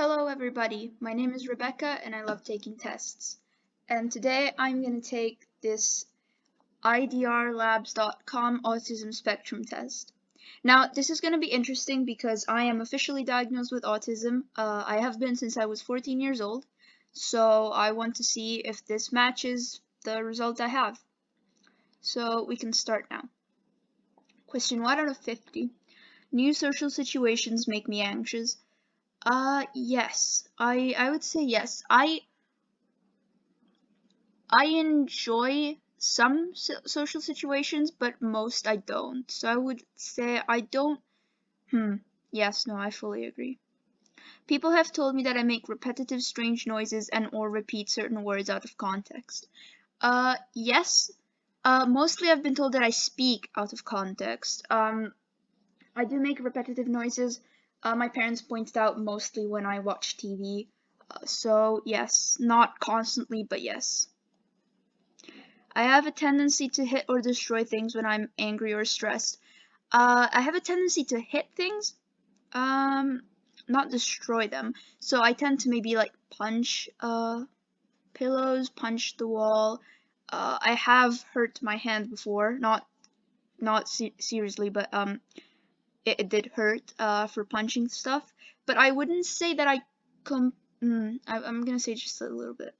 Hello everybody, my name is Rebecca and I love taking tests. And today I'm going to take this idrlabs.com Autism Spectrum test. Now this is going to be interesting because I am officially diagnosed with autism. I have been since I was 14 years old, so I want to see if this matches the result I have. So we can start now. Question 1 out of 50. New social situations make me anxious. Yes. I would say yes. I enjoy some social situations, but most I don't. So I would say I don't. Yes, no, I fully agree. People have told me that I make repetitive, strange noises and or repeat certain words out of context. Yes. Mostly I've been told that I speak out of context. I do make repetitive noises. My parents pointed out mostly when I watch TV. So yes, not constantly, but yes. I have a tendency to hit or destroy things when I'm angry or stressed. I have a tendency to hit things, not destroy them. So I tend to maybe like punch pillows, punch the wall. I have hurt my hand before, not seriously, but it did hurt for punching stuff. But I wouldn't say that I'm gonna say just a little bit.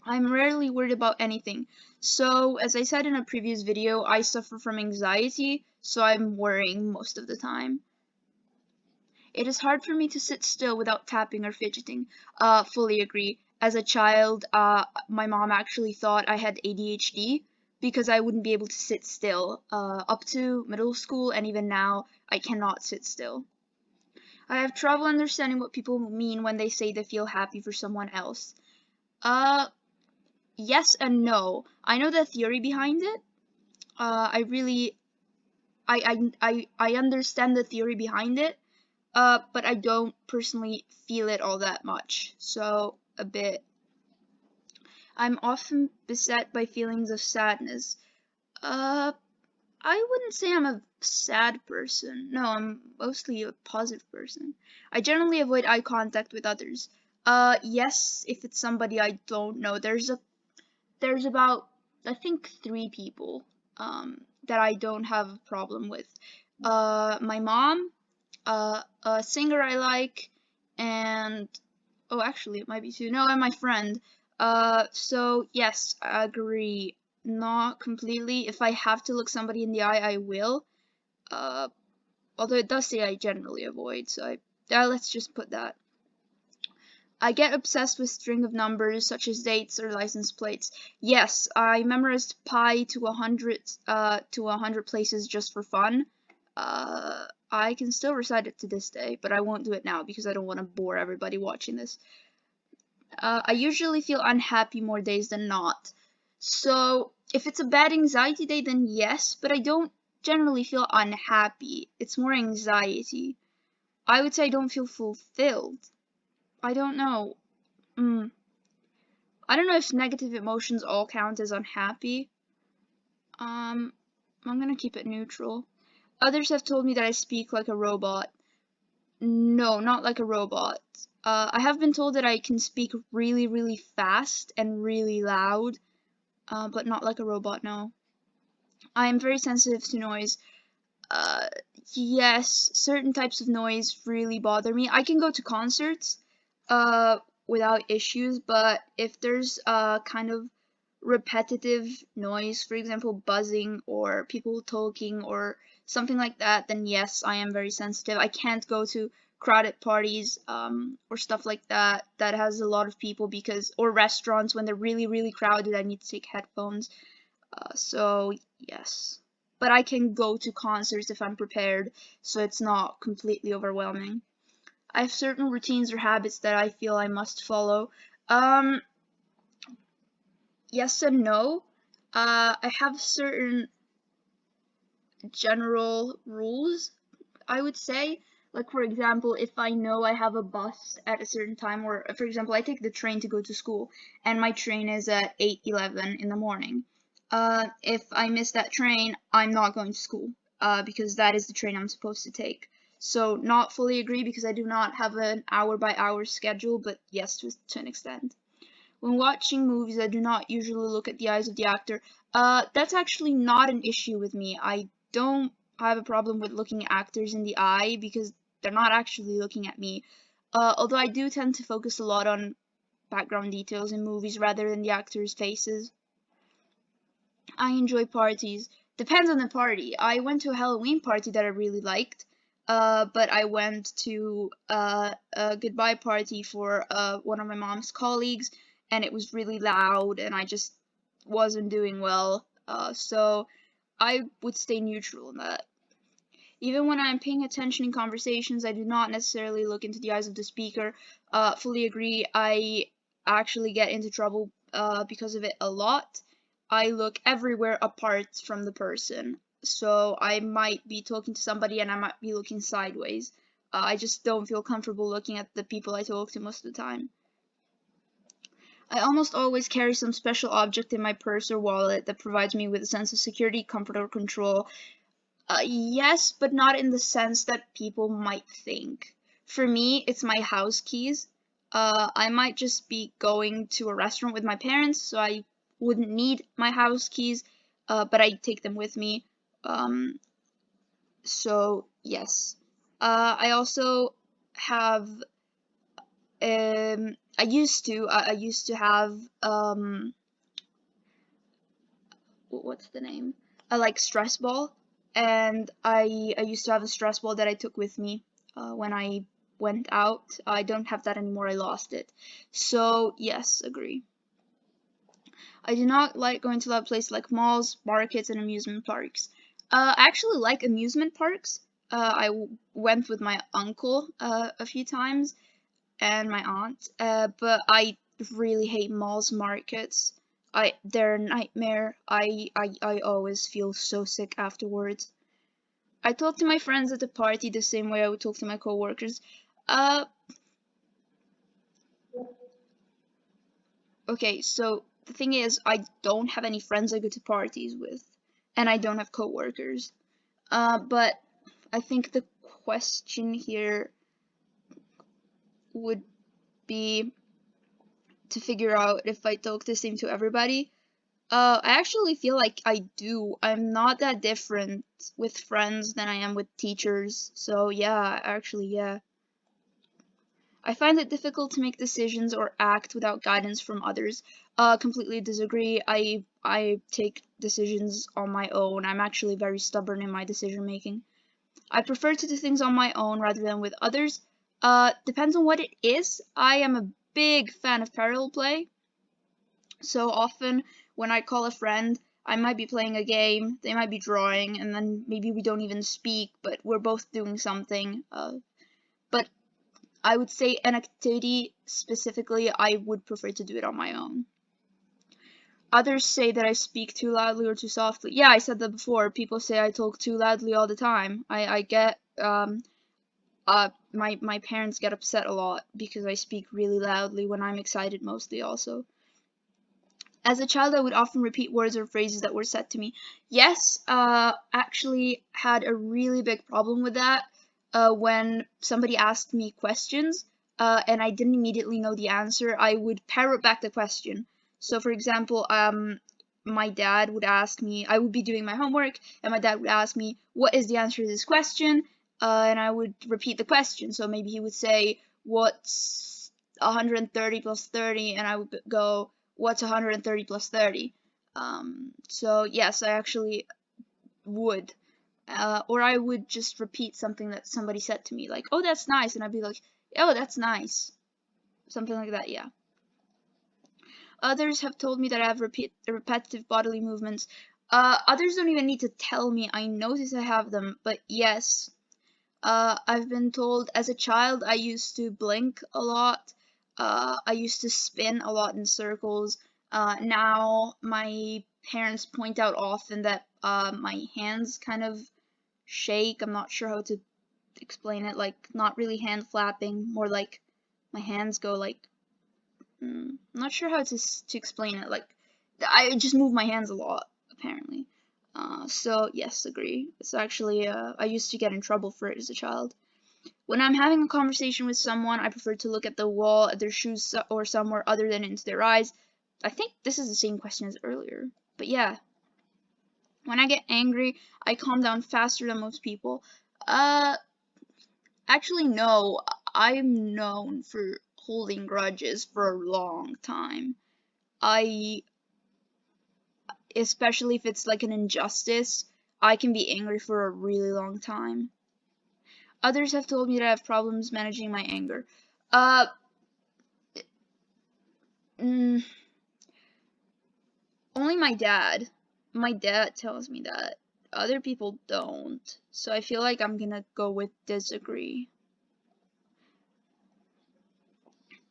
I'm rarely worried about anything. So, as I said in a previous video, I suffer from anxiety, so I'm worrying most of the time. It is hard for me to sit still without tapping or fidgeting. Fully agree. As a child, my mom actually thought I had ADHD because I wouldn't be able to sit still. Up to middle school and even now, I cannot sit still. I have trouble understanding what people mean when they say they feel happy for someone else. Uh, yes and no. I know the theory behind it. I understand the theory behind it. But I don't personally feel it all that much. So a bit. I'm often beset by feelings of sadness. Uh, I wouldn't say I'm a sad person. No, I'm mostly a positive person. I generally avoid eye contact with others. Yes, if it's somebody I don't know. There's about I think 3 people that I don't have a problem with. My mom, a singer I like, and oh, actually, it might be 2. No, and my friend. So yes, I agree. Not completely. If I have to look somebody in the eye, I will. Uh, Although it does say I generally avoid, so let's just put that. I get obsessed with string of numbers such as dates or license plates. Yes, I memorized pi to 100 places just for fun. I can still recite it to this day, but I won't do it now because I don't want to bore everybody watching this. I usually feel unhappy more days than not. So if it's a bad anxiety day, then yes, but I don't generally feel unhappy. It's more anxiety. I would say I don't feel fulfilled. I don't know. I don't know if negative emotions all count as unhappy. I'm gonna keep it neutral. Others have told me that I speak like a robot. No, not like a robot. I have been told that I can speak really, really fast and really loud, but not like a robot, no. I am very sensitive to noise. Uh, yes, certain types of noise really bother me. I can go to concerts, without issues, but if there's a kind of repetitive noise, for example, buzzing or people talking or something like that, then yes, I am very sensitive. I can't go to crowded parties, or stuff like that that has a lot of people or restaurants when they're really, really crowded, I need to take headphones. So yes. But I can go to concerts if I'm prepared, so it's not completely overwhelming. I have certain routines or habits that I feel I must follow. Um, yes and no. I have certain general rules, I would say. Like, for example, if I know I have a bus at a certain time, or for example, I take the train to go to school, and my train is at 8:11 in the morning. If I miss that train, I'm not going to school, because that is the train I'm supposed to take. So not fully agree because I do not have an hour by hour schedule, but yes, to an extent. When watching movies, I do not usually look at the eyes of the actor. That's actually not an issue with me. I don't have a problem with looking actors in the eye because they're not actually looking at me. Although I do tend to focus a lot on background details in movies rather than the actors' faces. I enjoy parties. Depends on the party. I went to a Halloween party that I really liked, but I went to a goodbye party for one of my mom's colleagues, and it was really loud, and I just wasn't doing well. So I would stay neutral in that. Even when I'm paying attention in conversations, I do not necessarily look into the eyes of the speaker. Fully agree. I actually get into trouble because of it a lot. I look everywhere apart from the person. So I might be talking to somebody and I might be looking sideways. I just don't feel comfortable looking at the people I talk to most of the time. I almost always carry some special object in my purse or wallet that provides me with a sense of security, comfort, or control. Yes, but not in the sense that people might think. For me, it's my house keys. I might just be going to a restaurant with my parents, so I wouldn't need my house keys, but I take them with me. Um, so yes. I also have. I used to have. What's the name? A like stress ball, and I used to have a stress ball that I took with me when I went out. I don't have that anymore. I lost it. So yes, agree. I do not like going to loud places like malls, markets, and amusement parks. I actually like amusement parks. Went with my uncle a few times and my aunt, but I really hate malls, markets. They're a nightmare. I always feel so sick afterwards. I talk to my friends at the party the same way I would talk to my coworkers. Uh, okay, so the thing is, I don't have any friends I go to parties with, and I don't have coworkers. But I think the question here would be to figure out if I talk the same to everybody. I actually feel like I do. I'm not that different with friends than I am with teachers. So yeah, actually, yeah. I find it difficult to make decisions or act without guidance from others. Completely disagree. I take decisions on my own. I'm actually very stubborn in my decision making. I prefer to do things on my own rather than with others. Depends on what it is. I am a big fan of parallel play. So often when I call a friend, I might be playing a game, they might be drawing, and then maybe we don't even speak, but we're both doing something. But I would say an activity specifically, I would prefer to do it on my own. Others say that I speak too loudly or too softly. Yeah, I said that before. People say I talk too loudly all the time. I get my parents get upset a lot because I speak really loudly when I'm excited mostly also. As a child, I would often repeat words or phrases that were said to me. Yes, actually had a really big problem with that when somebody asked me questions and I didn't immediately know the answer. I would parrot back the question. So, for example, my dad would ask me, I would be doing my homework, and my dad would ask me, "What is the answer to this question?" And I would repeat the question. So maybe he would say, "What's 130 plus 30?" And I would go, "What's 130 plus 30?" So yes, I actually would. Or I would just repeat something that somebody said to me, like, "Oh, that's nice," and I'd be like, "Oh, that's nice." Something like that, yeah. Others have told me that I have repetitive bodily movements. Others don't even need to tell me. I notice I have them, but yes. I've been told as a child I used to blink a lot. I used to spin a lot in circles. Now my parents point out often that my hands kind of shake. I'm not sure how to explain it. Like not really hand flapping, more like my hands go like. I'm not sure how to explain it. Like I just move my hands a lot apparently. So yes, agree. It's actually I used to get in trouble for it as a child. When I'm having a conversation with someone, I prefer to look at the wall, at their shoes, or somewhere other than into their eyes. I think this is the same question as earlier. But yeah, when I get angry, I calm down faster than most people. Uh, Actually, no. I'm known for holding grudges for a long time. I, especially if it's like an injustice, I can be angry for a really long time. Others have told me that I have problems managing my anger. Uh, mm, Only my dad. My dad tells me that. Other people don't. So I feel like I'm gonna go with disagree.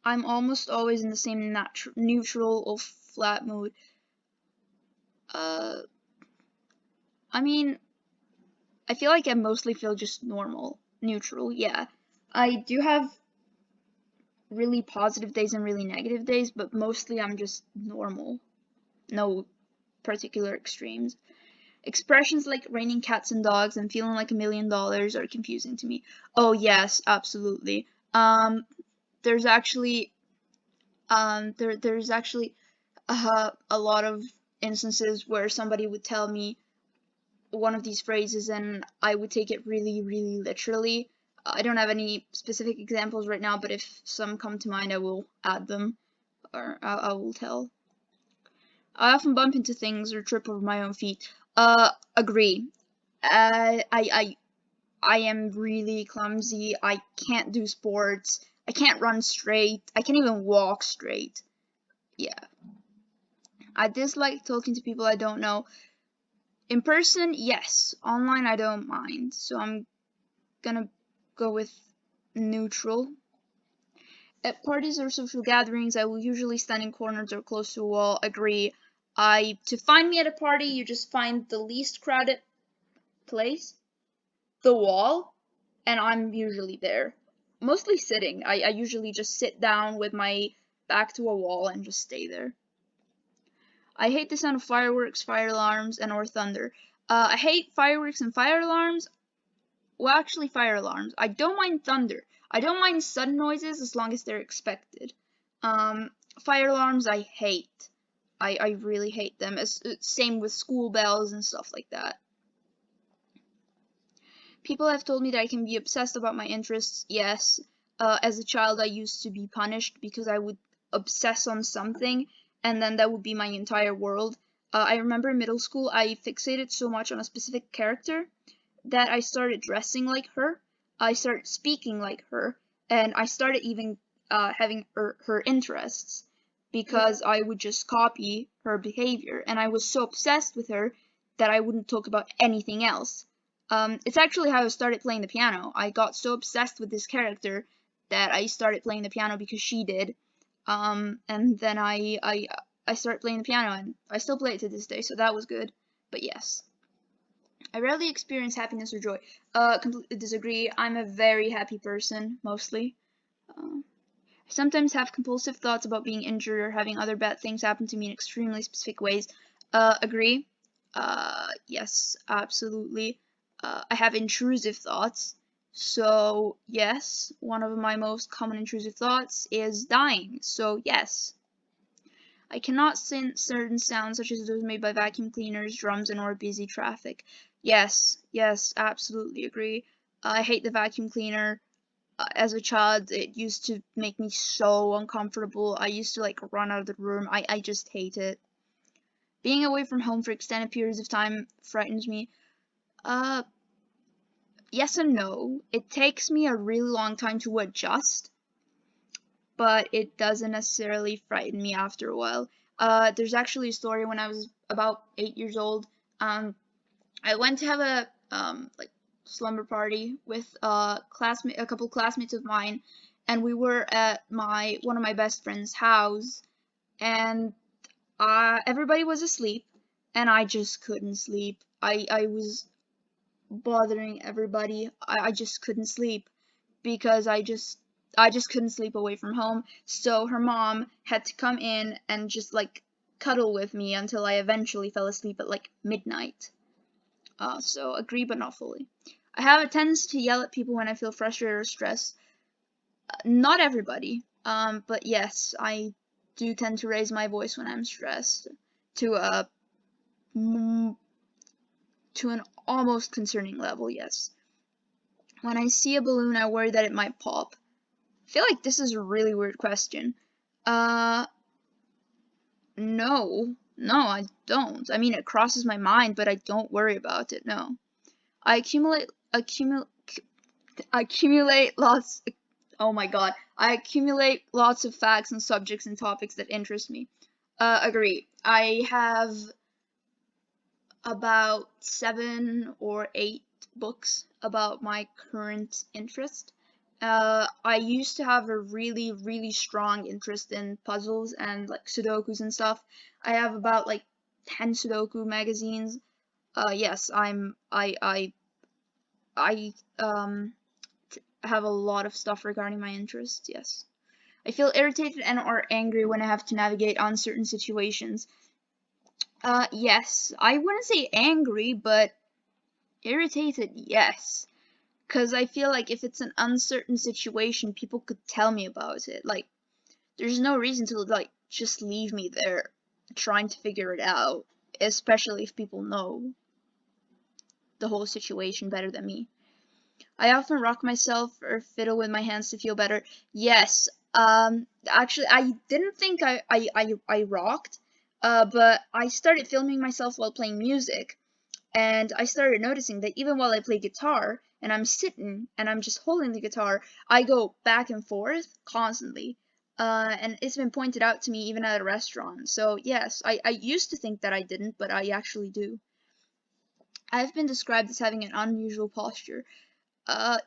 I'm almost always in the same neutral or flat mood. Uh, I mean, I feel like I mostly feel just normal, neutral, yeah. I do have really positive days and really negative days, but mostly I'm just normal. No particular extremes. Expressions like raining cats and dogs and feeling like $1,000,000 are confusing to me. Oh yes, absolutely. There's actually there's actually a lot of instances where somebody would tell me one of these phrases and I would take it really, really literally. I don't have any specific examples right now, but if some come to mind, I will add them, or I will tell. I often bump into things or trip over my own feet. Agree. I am really clumsy. I can't do sports. I can't run straight. I can't even walk straight. Yeah. I dislike talking to people I don't know. In person, yes. Online, I don't mind. So I'm gonna go with neutral. At parties or social gatherings, I will usually stand in corners or close to a wall. Agree. To find me at a party, you just find the least crowded place, the wall, and I'm usually there. Mostly sitting. I usually just sit down with my back to a wall and just stay there. I hate the sound of fireworks, fire alarms, and or thunder. I hate fireworks and fire alarms. Well, actually, fire alarms. I don't mind thunder. I don't mind sudden noises as long as they're expected. Um, Fire alarms, I hate. I really hate them. Same with school bells and stuff like that. People have told me that I can be obsessed about my interests. Yes. As a child, I used to be punished because I would obsess on something, and then that would be my entire world. I remember in middle school, I fixated so much on a specific character that I started dressing like her, I started speaking like her, and I started even having her interests because I would just copy her behavior. And I was so obsessed with her that I wouldn't talk about anything else. It's actually how I started playing the piano. I got so obsessed with this character that I started playing the piano because she did. And then I started playing the piano, and I still play it to this day, so that was good. But yes. I rarely experience happiness or joy. Completely disagree. I'm a very happy person, mostly. I sometimes have compulsive thoughts about being injured or having other bad things happen to me in extremely specific ways. Agree. Yes, absolutely. I have intrusive thoughts. So, yes, one of my most common intrusive thoughts is dying. So, yes. I cannot stand certain sounds such as those made by vacuum cleaners, drums, and or busy traffic. Yes, yes, absolutely agree. I hate the vacuum cleaner. As a child, it used to make me so uncomfortable. I used to like run out of the room. I just hate it. Being away from home for extended periods of time frightens me. Uh, yes and no. It takes me a really long time to adjust, but it doesn't necessarily frighten me after a while. There's actually a story when I was about 8 years old. I went to have a like slumber party with a couple classmates of mine, and we were at one of my best friend's house, and everybody was asleep, and I just couldn't sleep. I was bothering everybody. I just couldn't sleep because I just couldn't sleep away from home. So her mom had to come in and just like cuddle with me until I eventually fell asleep at like midnight. So agree but not fully. I have a tendency to yell at people when I feel frustrated or stressed. Not everybody, but yes, I do tend to raise my voice when I'm stressed to a to an almost concerning level, yes. When I see a balloon, I worry that it might pop. I feel like this is a really weird question. No. No, I don't. I mean, it crosses my mind, but I don't worry about it, no. I accumulate lots, oh my god. I accumulate lots of facts and subjects and topics that interest me. Agree. I have about 7 or 8 books about my current interest. I used to have a really, really strong interest in puzzles and like Sudokus and stuff. I have about like 10 Sudoku magazines. Yes, I have a lot of stuff regarding my interests. Yes, I feel irritated and or angry when I have to navigate uncertain situations. Yes, I wouldn't say angry, but irritated, yes. Because I feel like if it's an uncertain situation, people could tell me about it. Like, there's no reason to, like, just leave me there trying to figure it out, especially if people know the whole situation better than me. I often rock myself or fiddle with my hands to feel better. Yes, actually, I didn't think I rocked, but I started filming myself while playing music. And I started noticing that even while I play guitar and I'm sitting and I'm just holding the guitar, I go back and forth constantly. And it's been pointed out to me even at a restaurant. So yes, I used to think that I didn't, but I actually do. I've been described as having an unusual posture. Uh,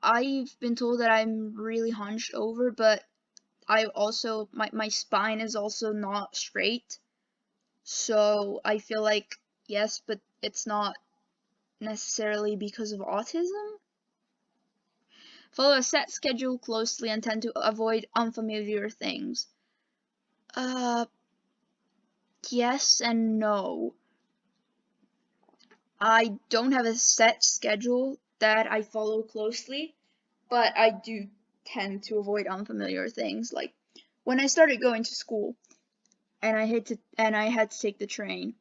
I've been told that I'm really hunched over, but I also, my spine is also not straight. So I feel like, yes, but it's not necessarily because of autism. Follow a set schedule closely and tend to avoid unfamiliar things. Uh, yes and no. I don't have a set schedule that I follow closely, but I do tend to avoid unfamiliar things. Like when I started going to school and I had to take the train,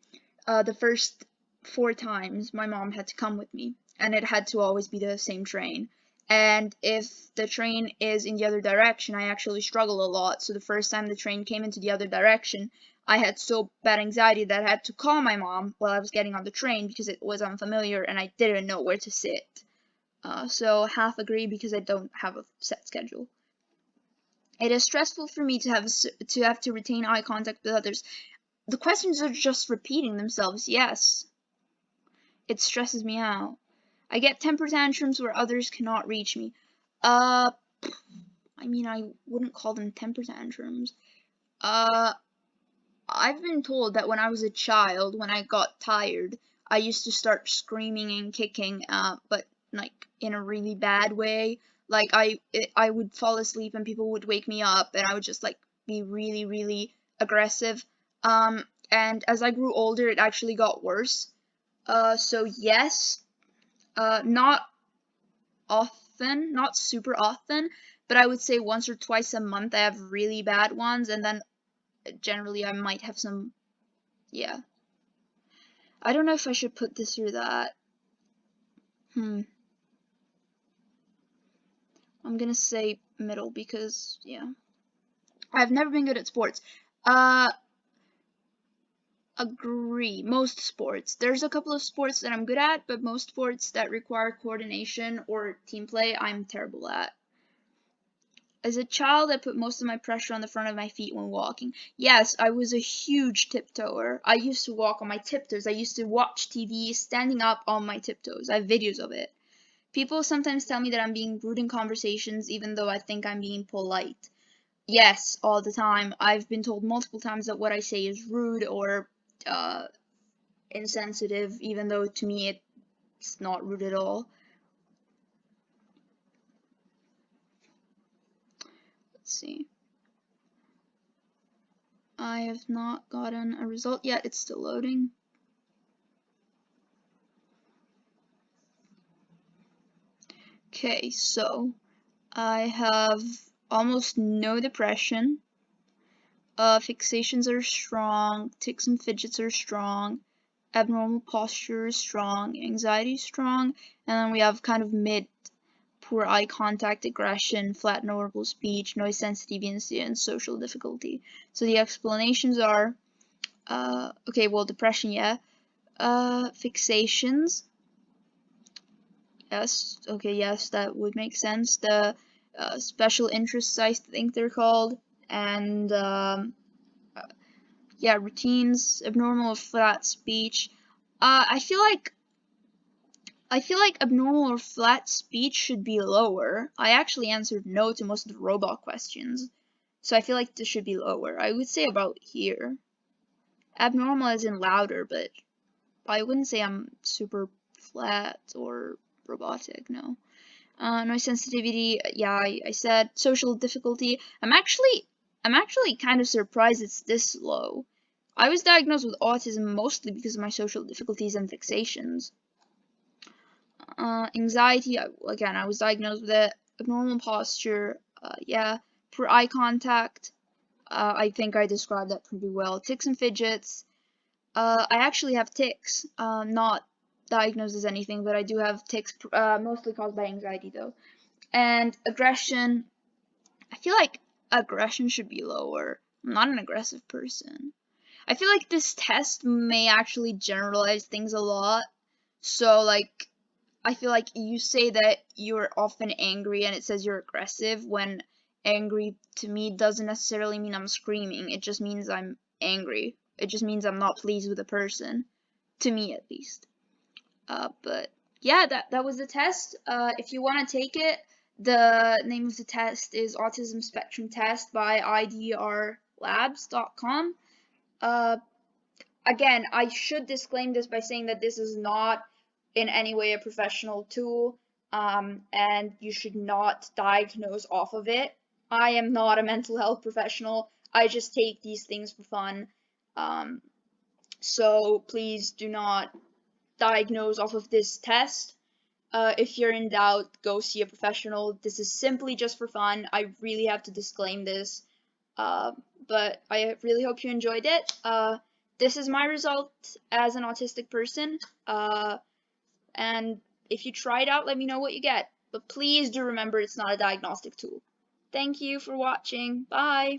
the first 4 times my mom had to come with me, and it had to always be the same train. And if the train is in the other direction, I actually struggle a lot. So the first time the train came into the other direction, I had so bad anxiety that I had to call my mom while I was getting on the train because it was unfamiliar and I didn't know where to sit. So half agree because I don't have a set schedule. It is stressful for me to have to retain eye contact with others. The questions are just repeating themselves. Yes, it stresses me out. I get temper tantrums where others cannot reach me. Uh, I mean, I wouldn't call them temper tantrums. Uh, I've been told that when I was a child, when I got tired, I used to start screaming and kicking, but like in a really bad way. Like I would fall asleep and people would wake me up, and I would just like be really, really aggressive. And as I grew older, it actually got worse. So yes, not often, not super often, but I would say once or twice a month I have really bad ones, and then generally I might have some, yeah. I don't know if I should put this or that. I'm gonna say middle because, yeah. I've never been good at sports. Uh, agree. Most sports. There's a couple of sports that I'm good at, but most sports that require coordination or team play, I'm terrible at. As a child, I put most of my pressure on the front of my feet when walking. Yes, I was a huge tiptoer. I used to walk on my tiptoes. I used to watch TV standing up on my tiptoes. I have videos of it. People sometimes tell me that I'm being rude in conversations, even though I think I'm being polite. Yes, all the time. I've been told multiple times that what I say is rude or uh, insensitive, even though to me it's not rude at all. Let's see. I have not gotten a result yet. It's still loading. Okay, so I have almost no depression. Fixations are strong, tics and fidgets are strong, abnormal posture is strong, anxiety is strong, and then we have kind of mid poor eye contact, aggression, flat nonverbal speech, noise sensitivity, and social difficulty. So the explanations are, okay, well, depression, yeah. Fixations, yes, okay, yes, that would make sense. The special interests, I think they're called, and yeah, routines, abnormal or flat speech. I feel like abnormal or flat speech should be lower. I actually answered no to most of the robot questions, so I feel like this should be lower. I would say about here. Abnormal as in louder, but I wouldn't say I'm super flat or robotic, no. Noise sensitivity, yeah, I said. Social difficulty. I'm actually kind of surprised it's this low. I was diagnosed with autism mostly because of my social difficulties and fixations. Anxiety, again, I was diagnosed with it. Abnormal posture, yeah. Poor eye contact, I think I described that pretty well. Tics and fidgets, I actually have tics, not diagnosed as anything, but I do have tics, mostly caused by anxiety though. And aggression, I feel like aggression should be lower. I'm not an aggressive person. I feel like this test may actually generalize things a lot. So, like, I feel like you say that you're often angry and it says you're aggressive when angry to me doesn't necessarily mean I'm screaming. It just means I'm angry. It just means I'm not pleased with a person. To me, at least. But yeah, that was the test. If you want to take it, the name of the test is Autism Spectrum Test by idrlabs.com. Uh, Again, I should disclaim this by saying that this is not in any way a professional tool, and you should not diagnose off of it. I am not a mental health professional. I just take these things for fun. Um, so please do not diagnose off of this test. If you're in doubt, go see a professional. This is simply just for fun. I really have to disclaim this. Uh, but I really hope you enjoyed it. This is my result as an autistic person. And if you try it out, let me know what you get. But please do remember it's not a diagnostic tool. Thank you for watching. Bye.